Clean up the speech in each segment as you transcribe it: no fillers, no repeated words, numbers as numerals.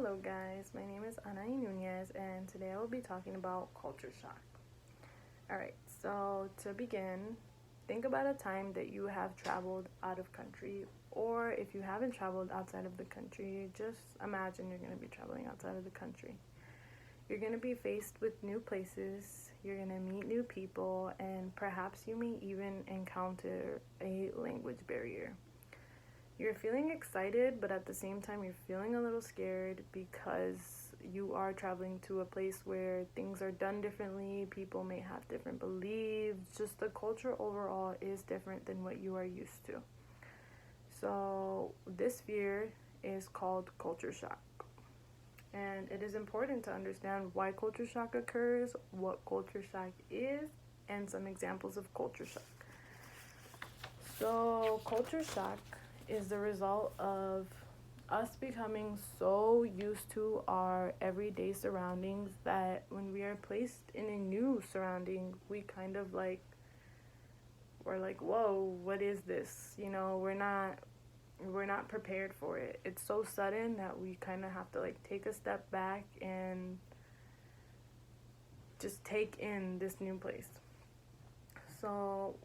Hello guys, my name is Ana Nunez and today I will be talking about culture shock. Alright, so to begin, think about a time that you have traveled out of country, or if you haven't traveled outside of the country, just imagine you're going to be traveling outside of the country. You're going to be faced with new places, you're going to meet new people, and perhaps you may even encounter a language barrier. You're feeling excited, but at the same time, you're feeling a little scared because you are traveling to a place where things are done differently. People may have different beliefs. Just the culture overall is different than what you are used to. So, this fear is called culture shock. And it is important to understand why culture shock occurs, what culture shock is, and some examples of culture shock. So, culture shock is the result of us becoming so used to our everyday surroundings that when we are placed in a new surrounding, we kind of we're like, whoa, what is this? We're not prepared for it. It's so sudden that we kind of have to take a step back and just take in this new place. So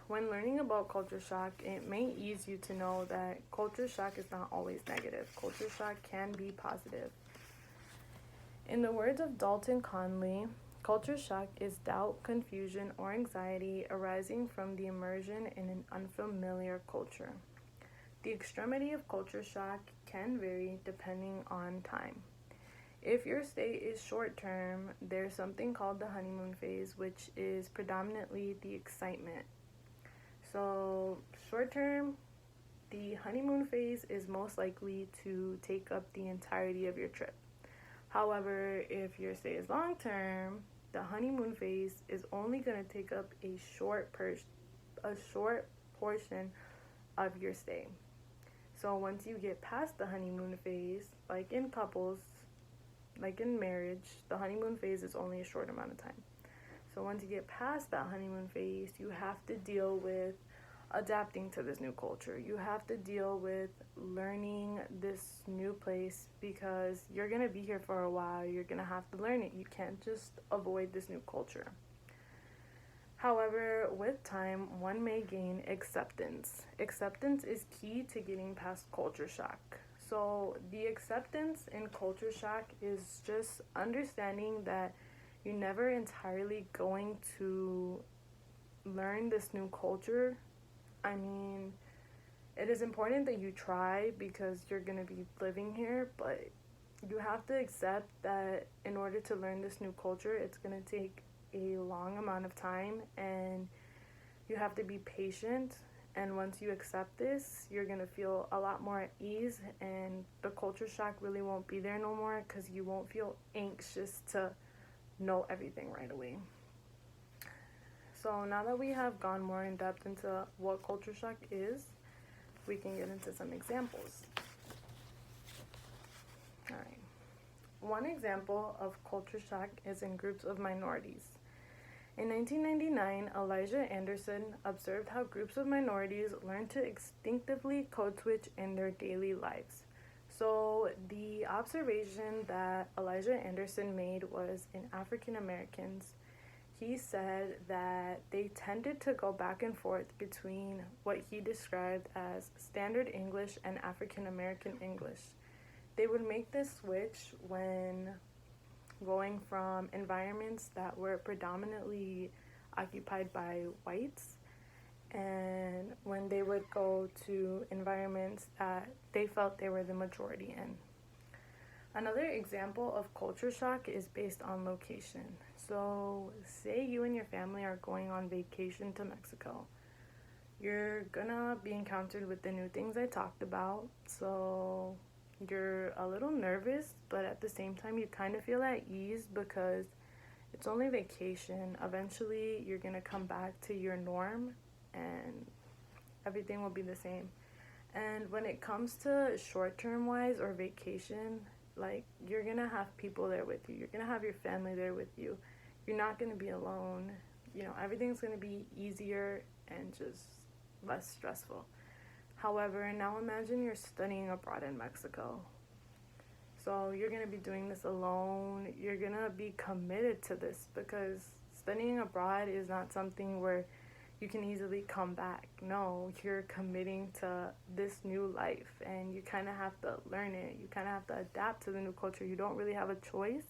when learning about culture shock, it may ease you to know that culture shock is not always negative. Culture shock can be positive. In the words of Dalton Conley, culture shock is doubt, confusion, or anxiety arising from the immersion in an unfamiliar culture. The extremity of culture shock can vary depending on time. If your stay is short term, there's something called the honeymoon phase, which is predominantly the excitement. So, short term, the honeymoon phase is most likely to take up the entirety of your trip. However, if your stay is long term, the honeymoon phase is only going to take up a short portion of your stay. So, once you get past the honeymoon phase, like in couples, like in marriage, the honeymoon phase is only a short amount of time. So once you get past that honeymoon phase, you have to deal with adapting to this new culture. You have to deal with learning this new place because you're going to be here for a while. You're going to have to learn it. You can't just avoid this new culture. However, with time, one may gain acceptance. Acceptance is key to getting past culture shock. So the acceptance in culture shock is just understanding that you're never entirely going to learn this new culture. I mean, it is important that you try because you're going to be living here, but you have to accept that in order to learn this new culture, it's going to take a long amount of time and you have to be patient. And once you accept this, you're going to feel a lot more at ease and the culture shock really won't be there no more because you won't feel anxious to know everything right away. So now that we have gone more in depth into what culture shock is, we can get into some examples. Alright. One example of culture shock is in groups of minorities. In 1999, Elijah Anderson observed how groups of minorities learn to instinctively code switch in their daily lives. So the observation that Elijah Anderson made was in African Americans. He said that they tended to go back and forth between what he described as standard English and African American English. They would make this switch when going from environments that were predominantly occupied by whites and when they would go to environments that they felt they were the majority in. Another example of culture shock is based on location. So, say you and your family are going on vacation to Mexico. You're gonna be encountered with the new things I talked about. So, you're a little nervous, but at the same time, you kind of feel at ease because it's only vacation. Eventually, you're gonna come back to your norm and everything will be the same. And when it comes to short-term wise or vacation, you're gonna have people there with you. You're gonna have your family there with you. You're not gonna be alone. Everything's gonna be easier and just less stressful. However, now imagine you're studying abroad in Mexico. So you're going to be doing this alone. You're going to be committed to this, because studying abroad is not something where you can easily come back. No, you're committing to this new life, and you kind of have to learn it. You kind of have to adapt to the new culture. You don't really have a choice,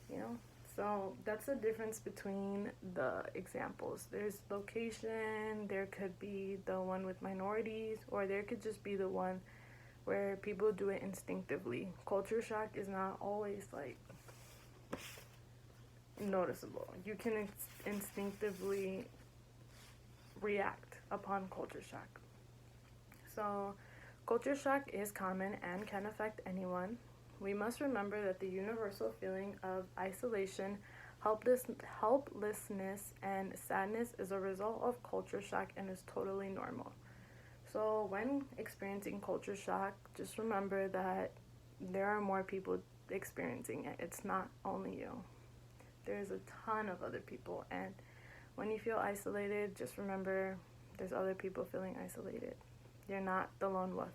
you know? So that's the difference between the examples. There's location, there could be the one with minorities, or there could just be the one where people do it instinctively. Culture shock is not always like noticeable. You can instinctively react upon culture shock. So, culture shock is common and can affect anyone. We must remember that the universal feeling of isolation, helplessness, and sadness is a result of culture shock and is totally normal. So, when experiencing culture shock, just remember that there are more people experiencing it. It's not only you. There's a ton of other people, and when you feel isolated, just remember there's other people feeling isolated. You're not the lone wolf.